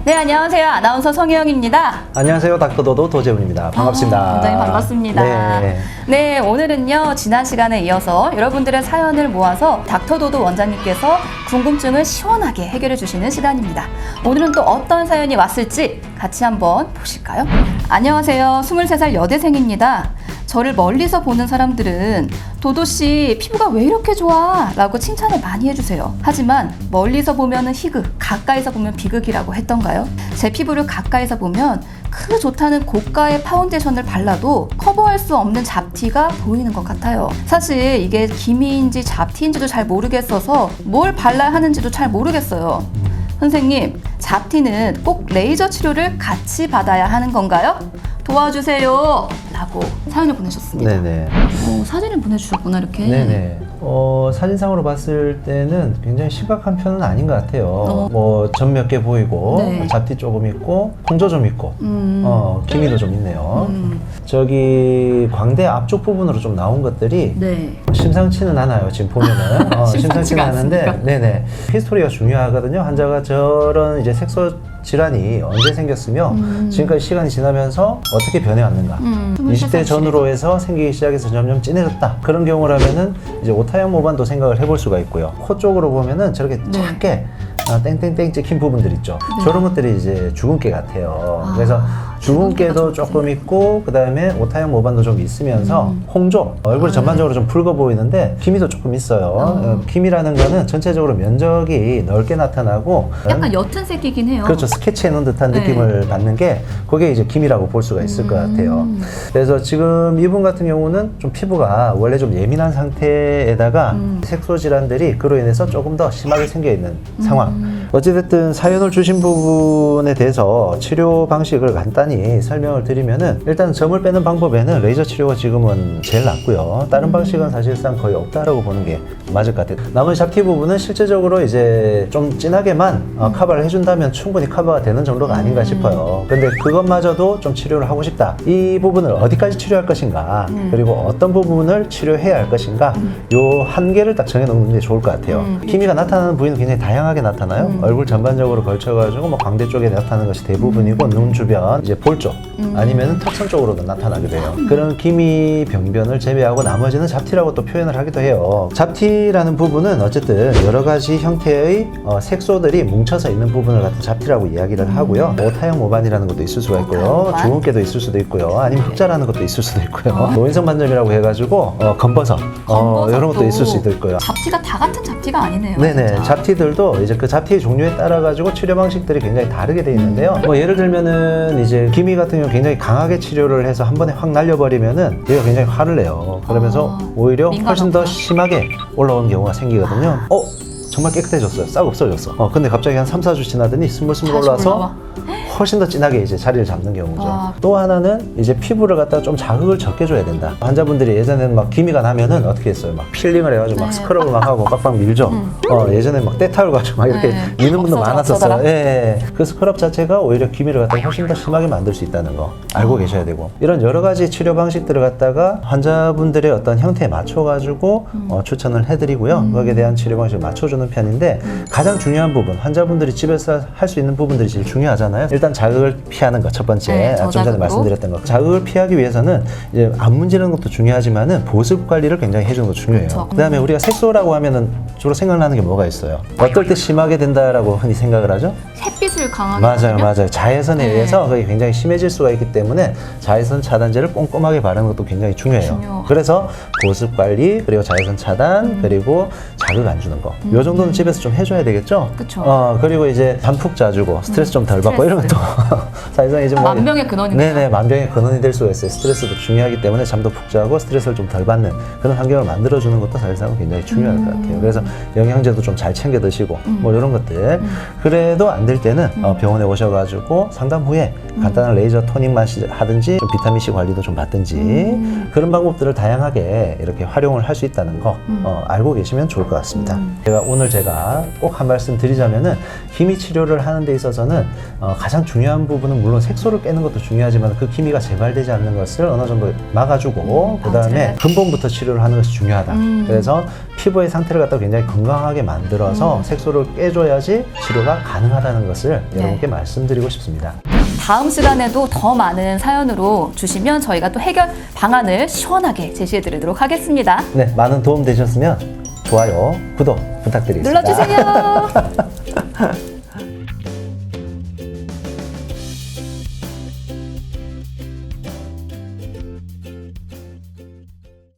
네, 안녕하세요. 아나운서 성혜영입니다. 안녕하세요. 닥터도도 도재훈입니다. 반갑습니다. 굉장히 반갑습니다. 네, 오늘은요. 지난 시간에 이어서 여러분들의 사연을 모아서 닥터도도 원장님께서 궁금증을 시원하게 해결해 주시는 시간입니다. 오늘은 또 어떤 사연이 왔을지 같이 한번 보실까요? 안녕하세요. 23살 여대생입니다. 저를 멀리서 보는 사람들은 도도씨 피부가 왜 이렇게 좋아? 라고 칭찬을 많이 해주세요. 하지만 멀리서 보면은 희극, 가까이서 보면 비극이라고 했던가요? 제 피부를 가까이서 보면 그 좋다는 고가의 파운데이션을 발라도 커버할 수 없는 잡티가 보이는 것 같아요. 사실 이게 기미인지 잡티인지도 잘 모르겠어서 뭘 발라야 하는지도 잘 모르겠어요. 선생님, 잡티는 꼭 레이저 치료를 같이 받아야 하는 건가요? 도와주세요! 라고 사연을 보내셨습니다. 네네. 사진을 보내주셨구나, 이렇게. 네네. 사진상으로 봤을 때는 굉장히 심각한 편은 아닌 것 같아요. 점 몇 개 보이고, 네. 잡티 조금 있고, 홍조 좀 있고, 기미도 좀 있네요. 저기 광대 앞쪽 부분으로 좀 나온 것들이 네. 심상치는 않아요. 지금 보면은 심상치는 않은데, 않습니까? 네네. 히스토리가 중요하거든요. 환자가 저런 이제 색소 질환이 언제 생겼으며 지금까지 시간이 지나면서 어떻게 변해왔는가. 20대 전후로 해서 생기기 시작해서 점점 진해졌다. 그런 경우라면은 이제 오타형 모반도 생각을 해볼 수가 있고요. 코 쪽으로 보면은 저렇게 작게 땡땡땡 찍힌 부분들 있죠. 저런 것들이 이제 주근깨 같아요. 그래서 주근깨도 조금 있고, 그 다음에 오타형 모반도 좀 있으면서 홍조, 얼굴이 전반적으로 좀 붉어 보이는데 기미도 조금 있어요. 기미라는 거는 전체적으로 면적이 넓게 나타나고 약간 옅은 색이긴 해요. 그렇죠. 스케치해 놓은 듯한 느낌을 받는 게 그게 이제 기미라고 볼 수가 있을 것 같아요. 그래서 지금 이분 같은 경우는 좀 피부가 원래 좀 예민한 상태에다가 색소 질환들이 그로 인해서 조금 더 심하게 생겨 있는 상황. 어찌됐든 사연을 주신 부분에 대해서 치료 방식을 간단히 설명을 드리면은, 일단 점을 빼는 방법에는 레이저 치료가 지금은 제일 낫고요. 다른 방식은 사실상 거의 없다라고 보는 게 맞을 것 같아요. 나머지 잡티 부분은 실제적으로 이제 좀 진하게만 커버를 해준다면 충분히 커버가 되는 정도가 아닌가 싶어요. 근데 그것마저도 좀 치료를 하고 싶다. 이 부분을 어디까지 치료할 것인가, 그리고 어떤 부분을 치료해야 할 것인가, 요 한계를 딱 정해놓는 게 좋을 것 같아요. 기미가 나타나는 부위는 굉장히 다양하게 나타나요. 얼굴 전반적으로 걸쳐가지고 뭐 광대 쪽에 나타나는 것이 대부분이고, 눈 주변, 이제 볼 쪽, 아니면 턱선 쪽으로도 나타나게 돼요. 그런 기미 병변을 제외하고 나머지는 잡티라고 또 표현을 하기도 해요. 잡티라는 부분은 어쨌든 여러 가지 형태의 색소들이 뭉쳐서 있는 부분을 갖다 잡티라고 이야기를 하고요. 오타형 모반이라는 것도 있을 수가 있고요. 주근깨도 있을 수도 있고요. 아니면 흑자라는 것도 있을 수도 있고요. 노인성 반점이라고 해가지고 검버섯, 이런 것도 있을 수도 있고요. 잡티가 다 같은 잡티가 아니네요. 네네. 진짜. 잡티들도 이제 그 잡티의 종류에 따라 가지고 치료 방식들이 굉장히 다르게 되어 있는데요. 예를 들면은 이제 기미 같은 경우 굉장히 강하게 치료를 해서 한 번에 확 날려버리면은 얘가 굉장히 화를 내요. 그러면서 오히려 훨씬 더 심하게 올라오는 경우가 생기거든요. 정말 깨끗해졌어요. 싹 없어졌어. 근데 갑자기 한 3, 4주 지나더니 스물스물 올라와서 훨씬 더 진하게 이제 자리를 잡는 경우죠. 또 하나는 이제 피부를 갖다가 좀 자극을 적게 줘야 된다. 환자분들이 예전에는 막 기미가 나면은 어떻게 했어요? 막 필링을 해가지고 막 스크럽을 막 하고 빡빡 밀죠. 예전에 막 때타올 가지고 막 이렇게 미는 분도 많았었어요. 예. 그 스크럽 자체가 오히려 기미를 갖다가 훨씬 더 심하게 만들 수 있다는 거 알고 계셔야 되고, 이런 여러 가지 치료 방식들을 갖다가 환자분들의 어떤 형태에 맞춰가지고 추천을 해드리고요. 거기에 대한 치료 방식을 맞춰주는 편인데, 가장 중요한 부분, 환자분들이 집에서 할 수 있는 부분들이 제일 중요하잖아요. 일단 자극을 피하는 것, 첫 번째. 좀 전에 말씀드렸던 것. 자극을 피하기 위해서는 이제 안 문지르는 것도 중요하지만은 보습 관리를 굉장히 해주는 것도 중요해요. 그다음에 우리가 색소라고 하면은 주로 생각나는 게 뭐가 있어요? 어떨 때 심하게 된다라고 흔히 생각을 하죠? 햇빛을 강하게. 맞아요. 자외선에 의해서 그게 굉장히 심해질 수가 있기 때문에 자외선 차단제를 꼼꼼하게 바르는 것도 굉장히 중요해요. 그래서 보습 관리, 그리고 자외선 차단, 그리고 자극 안 주는 거. 요 정도는 집에서 좀 해줘야 되겠죠? 그쵸. 그리고 이제 잠 푹 자주고 스트레스 좀 덜 받고 이런 것도 사실상 이제 뭐 만병의 근원이네요. 네네, 만병의 근원이 될 수가 있어요. 스트레스도 중요하기 때문에 잠도 푹 자고 스트레스를 좀 덜 받는 그런 환경을 만들어주는 것도 사실상 굉장히 중요할 것 같아요. 그래서 영양제도 좀 잘 챙겨 드시고 뭐 이런 것들. 그래도 안 될 때는 병원에 오셔가지고 상담 후에 간단한 레이저 토닝만 하든지 좀 비타민C 관리도 좀 받든지 그런 방법들을 다양하게 이렇게 활용을 할 수 있다는 거 알고 계시면 좋을 것 같습니다. 오늘 제가 꼭 한 말씀 드리자면은, 기미 치료를 하는 데 있어서는 가장 중요한 부분은 물론 색소를 깨는 것도 중요하지만 그 기미가 재발되지 않는 것을 어느 정도 막아주고 그 다음에 근본부터 치료를 하는 것이 중요하다. 그래서 피부의 상태를 갖다 굉장히 건강하게 만들어서 색소를 깨줘야지 치료가 가능하다는 것을 점을 여러분께 말씀드리고 싶습니다. 다음 시간에도 더 많은 사연으로 주시면 저희가 또 해결 방안을 시원하게 제시해 드리도록 하겠습니다. 네, 많은 도움 되셨으면 좋아요, 구독 부탁드리겠습니다. 눌러주세요.